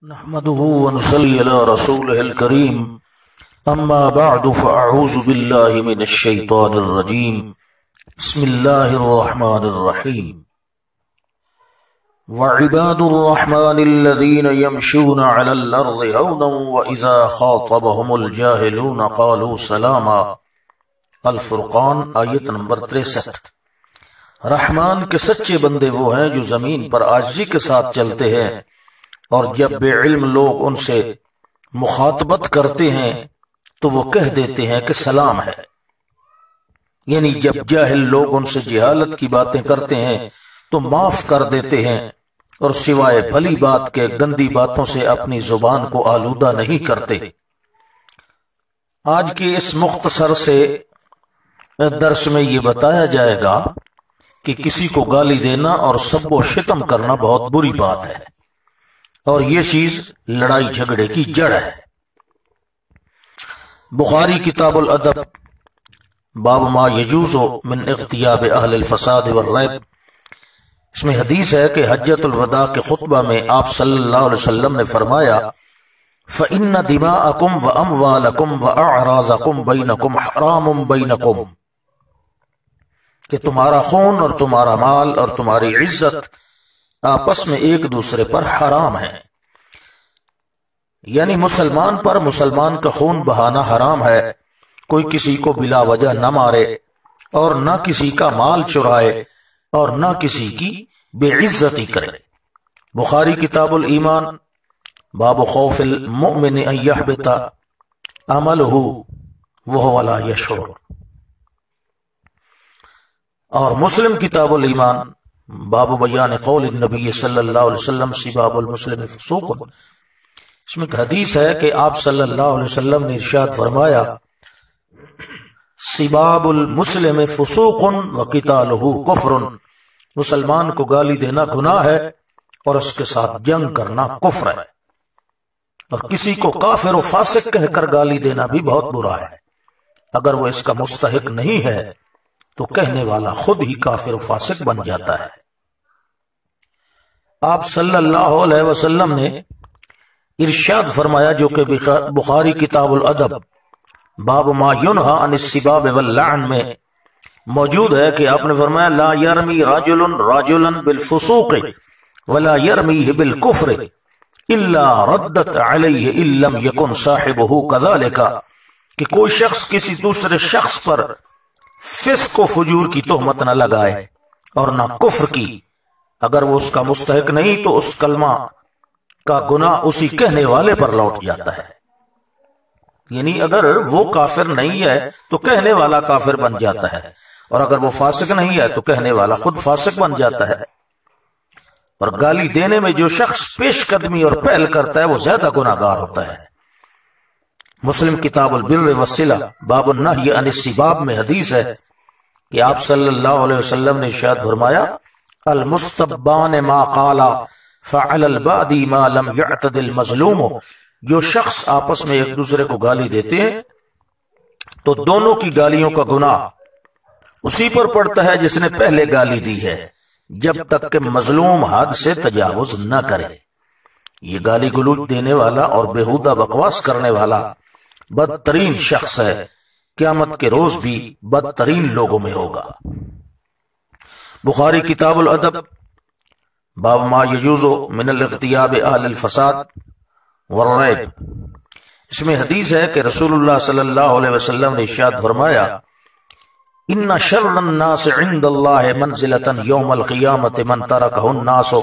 نحمده ونصلي على رسوله الكريم أما بعد فأعوذ بالله من الشيطان الرجيم بسم الله الرحمن الرحيم وعباد الرحمن الذين يمشون على الأرض هونا وإذا خاطبهم الجاهلون قالوا سلاما الفرقان آیت نمبر 63۔ رحمان کے سچے بندے وہ ہیں جو زمین پر عاجزی کے ساتھ چلتے ہیں اور جب بے علم لوگ ان سے مخاطبت کرتے ہیں تو وہ کہہ دیتے ہیں کہ سلام ہے، یعنی جب جاہل لوگ ان سے جہالت کی باتیں کرتے ہیں تو معاف کر دیتے ہیں اور سوائے بھلی بات کے گندی باتوں سے اپنی زبان کو آلودہ نہیں کرتے۔ آج کے اس مختصر سے درس میں یہ بتایا جائے گا کہ کسی کو گالی دینا اور سب و شتم کرنا بہت بری بات ہے اور یہ چیز لڑائی جھگڑے کی جڑ ہے۔ بخاری کتاب الادب باب ما یجوز من اغتیاب اہل الفساد والریب، اس میں حدیث ہے کہ حجۃ الوداع کے خطبہ میں آپ صلی اللہ علیہ وسلم نے فرمایا فَإِنَّ دِمَاءَكُمْ وَأَمْوَالَكُمْ وَأَعْرَاضَكُمْ بَيْنَكُمْ حَرَامٌ بَيْنَكُمْ، کہ تمہارا خون اور تمہارا مال اور تمہاری عزت آپس میں ایک دوسرے پر حرام ہے، یعنی مسلمان پر مسلمان کا خون بہانا حرام ہے۔ کوئی کسی کو بلا وجہ نہ مارے اور نہ کسی کا مال چرائے اور نہ کسی کی بے عزتی کرے۔ بخاری کتاب الایمان باب خوف المؤمن ان يحبط عمله وهو لا يشعر، اور مسلم کتاب الایمان باب بیان قول النبی صلی اللہ علیہ وسلم سباب المسلم فسوق، اس میں حدیث ہے کہ آپ صلی اللہ علیہ وسلم نے ارشاد فرمایا سباب المسلم فسوق وقتالہ کفر، مسلمان کو گالی دینا گناہ ہے اور اس کے ساتھ جنگ کرنا کفر ہے، اور کسی کو کافر و فاسق کہہ کر گالی دینا بھی بہت برا ہے۔ اگر وہ اس کا مستحق نہیں ہے تو کہنے والا خود ہی کافر و فاسق بن جاتا ہے۔ آپ صلی اللہ علیہ وسلم نے ارشاد فرمایا جو کہ بخاری کتاب الادب باب ما ینہی عن السباب واللعن میں موجود ہے کہ آپ نے فرمایا لا یرمی رجل رجلا بالفسوق ولا یرمیہ بالکفر الا ردت علیہ ان لم یکن صاحبہ کذالک، کہ کوئی شخص کسی دوسرے شخص پر فسق و فجور کی تہمت نہ لگائے اور نہ کفر کی، اگر وہ اس کا مستحق نہیں تو اس کلمہ کا گناہ اسی کہنے والے پر لوٹ جاتا ہے، یعنی اگر وہ کافر نہیں ہے تو کہنے والا کافر بن جاتا ہے، اور اگر وہ فاسق نہیں ہے تو کہنے والا خود فاسق بن جاتا ہے۔ اور گالی دینے میں جو شخص پیش قدمی اور پہل کرتا ہے وہ زیادہ گناہگار ہوتا ہے۔ مسلم کتاب البر والصلہ باب النہی عن السباب میں حدیث ہے کہ آپ صلی اللہ علیہ وسلم نے ارشاد فرمایا المستبان ما قالا فعل البادی ما لم يعتد المظلوم، جو شخص آپس میں ایک دوسرے کو گالی دیتے ہیں تو دونوں کی گالیوں کا گناہ اسی پر پڑتا ہے جس نے پہلے گالی دی ہے، جب تک کہ مظلوم حد سے تجاوز نہ کرے۔ یہ گالی گلوچ دینے والا اور بےہودہ بکواس کرنے والا بدترین شخص ہے، قیامت کے روز بھی بدترین لوگوں میں ہوگا۔ بخاری کتاب الادب باب ما یجوز من الاغتیاب اہل الفساد والریب، اس میں حدیث ہے کہ رسول اللہ صلی اللہ علیہ وسلم نے ارشاد فرمایا ان شر الناس عند اللہ منزلۃ یوم القیامۃ من ترکہ الناس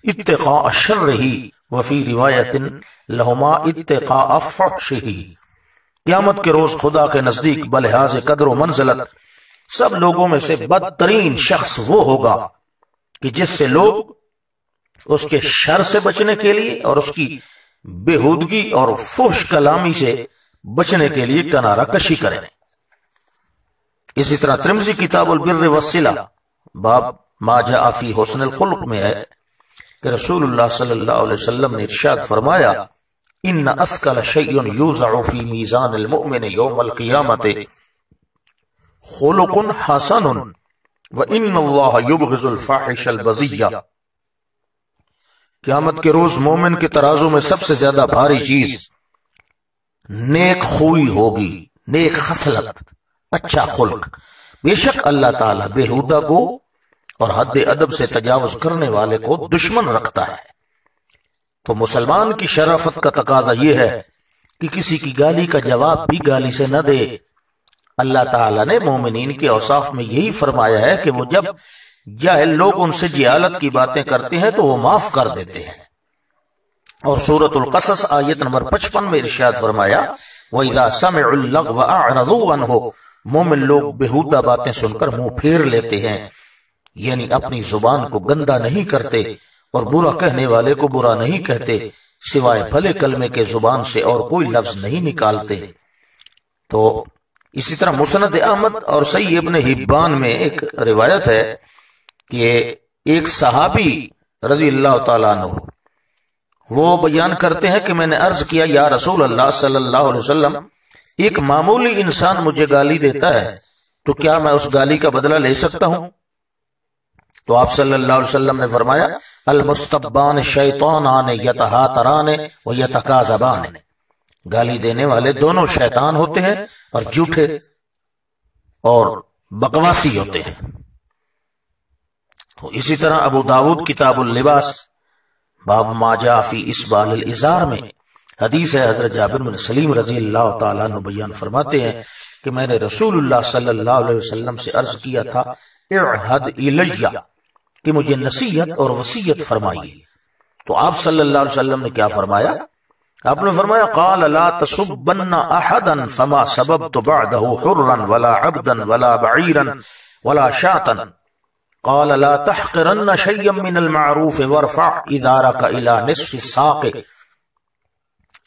اتقاء شرہ وفی روایت لہما اتقاء فحشہ، قیامت کے روز خدا کے نزدیک بلحاظ قدر و منزلت سب لوگوں میں سے بدترین شخص وہ ہوگا کہ جس سے لوگ اس کے شر سے بچنے کے لیے اور اس کی بےہودگی اور فحش کلامی سے بچنے کے لیے کنارہ کشی کریں۔ اسی طرح ترمذی کتاب البر والصلہ باب ما جاء فی حسن الخلق میں ہے کہ رسول اللہ صلی اللہ علیہ وسلم نے ارشاد فرمایا ان اثقل شیء یوضع فی میزان المؤمن یوم القیامۃ خلق حسن وان اللہ یبغض الفاحش البذیہ، قیامت کے روز مومن کے ترازو میں سب سے زیادہ بھاری چیز نیک خوئی ہوگی، نیک خصلت، اچھا خلق۔ بے شک اللہ تعالیٰ بےہودہ کو اور حد ادب سے تجاوز کرنے والے کو دشمن رکھتا ہے۔ تو مسلمان کی شرافت کا تقاضا یہ ہے کہ کسی کی گالی کا جواب بھی گالی سے نہ دے۔ اللہ تعالیٰ نے مومنین کے اوصاف میں یہی فرمایا ہے کہ وہ جب جاہل لوگ ان سے جہالت کی باتیں کرتے ہیں تو وہ معاف کر دیتے ہیں۔ اور سورۃ القصص آیت نمبر 55 میں ارشاد فرمایا وَإِذَا سَمِعُوا اللَّغْوَ أَعْرَضُوا عَنْهُ، مومن لوگ بےہودہ باتیں سن کر منہ پھیر لیتے ہیں، یعنی اپنی زبان کو گندا نہیں کرتے اور برا کہنے والے کو برا نہیں کہتے، سوائے بھلے کلمے کے زبان سے اور کوئی لفظ نہیں نکالتے۔ تو اسی طرح مسند احمد اور صحیح ابن حبان میں ایک روایت ہے کہ ایک صحابی رضی اللہ تعالیٰ عنہ وہ بیان کرتے ہیں کہ میں نے عرض کیا یا رسول اللہ صلی اللہ علیہ وسلم، ایک معمولی انسان مجھے گالی دیتا ہے تو کیا میں اس گالی کا بدلہ لے سکتا ہوں؟ تو آپ صلی اللہ علیہ وسلم نے فرمایا المستبان شیطانان یتہاتران و یتکاذبان، گالی دینے والے دونوں شیطان ہوتے ہیں اور جھوٹے اور بکواسی ہوتے ہیں۔ تو اسی طرح ابو داود کتاب اللباس باب ما جاء فی اسبال الازار میں حدیث ہے، حضرت جابر بن سلیم رضی اللہ تعالیٰ عنہ بیان فرماتے ہیں کہ میں نے رسول اللہ صلی اللہ علیہ وسلم سے عرض کیا تھا اعہد الیہ، کہ مجھے نصیحت اور وصیت فرمائیے۔ تو آپ صلی اللہ علیہ وسلم نے کیا فرمایا؟ آپ نے فرمایا قال لا تسبن احدا فما سببت بعده حرا ولا عبدا ولا بعيرا ولا شاطا، قال لا تحقرن شيئا من المعروف وارفع ازارك الى نصف الساق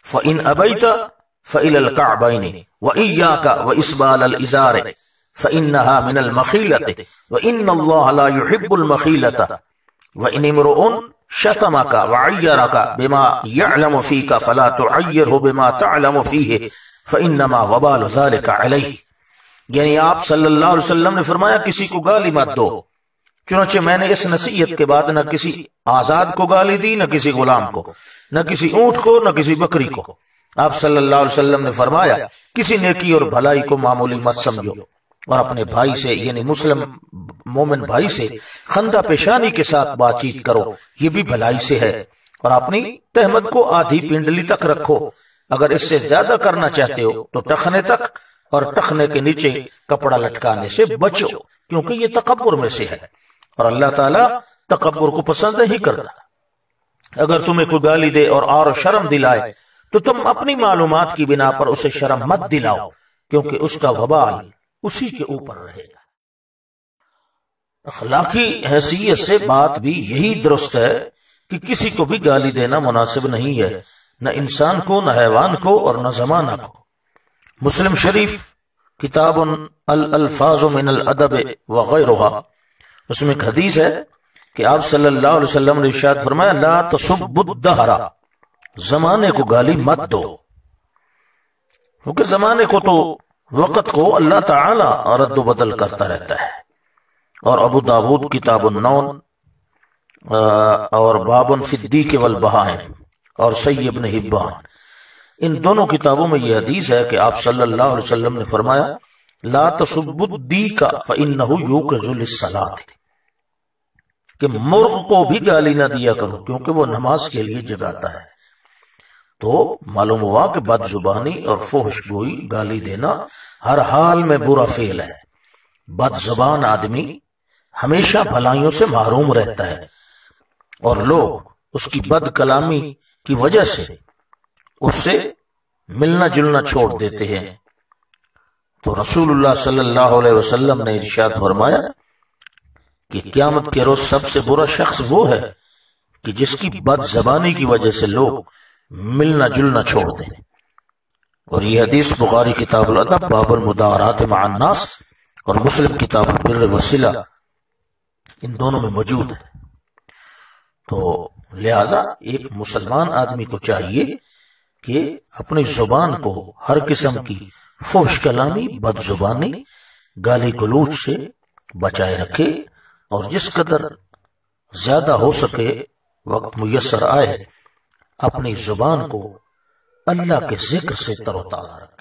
فان ابيت فإلى الكعبين وإياك وإسبال الإزار فإنها من المخيلة وإن الله لا يحب المخيلة وإن امرؤ شتمك وعيرك بما يعلم فيك فلا تعيره بما تعلم فيه فإنما وبال ذلك عليه۔ یعنی آپ صلی اللہ علیہ وسلم نے فرمایا کسی کو گالی مت دو۔ چنانچہ میں نے اس نصیحت کے بعد نہ کسی آزاد کو گالی دی، نہ کسی غلام کو، نہ کسی اونٹ کو، نہ کسی بکری کو۔ آپ صلی اللہ علیہ وسلم نے فرمایا کسی نیکی اور بھلائی کو معمولی مت سمجھو، اور اپنے بھائی سے یعنی مسلم مومن بھائی سے خندہ پیشانی کے ساتھ بات چیت کرو، یہ بھی بھلائی سے ہے، اور اپنی تہمت کو آدھی پنڈلی تک رکھو۔ اگر اس سے زیادہ کرنا چاہتے ہو تو ٹخنے تک، اور ٹخنے کے نیچے کپڑا لٹکانے سے بچو، کیونکہ یہ تکبر میں سے ہے، اور اللہ تعالیٰ تکبر کو پسند نہیں کرتا۔ اگر تمہیں کوئی گالی دے اور آر و شرم دلائے تو تم اپنی معلومات کی بنا پر اسے شرم مت دلاؤ، کیونکہ اس کا وبال اسی کے اوپر رہے گا۔ اخلاقی حیثیت سے بات بھی یہی درست ہے کہ کسی کو بھی گالی دینا مناسب نہیں ہے، نہ انسان کو، نہ حیوان کو، اور نہ زمانہ کو۔ مسلم شریف کتاب الالفاظ من الادب وغیرها، اس میں ایک حدیث ہے کہ آپ صلی اللہ علیہ وسلم نے ارشاد فرمایا لا تسبوا الدہر، زمانے کو گالی مت دو، کیونکہ زمانے کو تو وقت کو اللہ تعالی رد و بدل کرتا رہتا ہے۔ اور ابو داود کتاب النون اور باب فی الدیک والبہائم اور صحیح ابن حبان، ان دونوں کتابوں میں یہ حدیث ہے کہ آپ صلی اللہ علیہ وسلم نے فرمایا لا تسبوا الدیک فإنہ یوقظ للصلاۃ، کہ مرغ کو بھی گالی نہ دیا کرو کیونکہ وہ نماز کے لیے جگاتا ہے۔ تو معلوم ہوا کہ بد زبانی اور فحش گوئی، گالی دینا ہر حال میں برا فعل ہے۔ بد زبان آدمی ہمیشہ بھلائیوں سے محروم رہتا ہے، اور لوگ اس کی بد کلامی کی وجہ سے اس سے ملنا جلنا چھوڑ دیتے ہیں۔ تو رسول اللہ صلی اللہ علیہ وسلم نے ارشاد فرمایا کہ قیامت کے روز سب سے برا شخص وہ ہے کہ جس کی بد زبانی کی وجہ سے لوگ ملنا جلنا چھوڑ دیں۔ اور یہ حدیث بخاری کتاب الادب باب المدارات مع الناس اور مسلم کتاب البر والصلہ، ان دونوں میں موجود ہے۔ تو لہذا ایک مسلمان آدمی کو چاہیے کہ اپنی زبان کو ہر قسم کی فحش کلامی، بد زبانی، گالی گلوچ سے بچائے رکھے، اور جس قدر زیادہ ہو سکے وقت میسر آئے اپنی زبان کو اللہ کے ذکر سے تر و تازہ رکھیں۔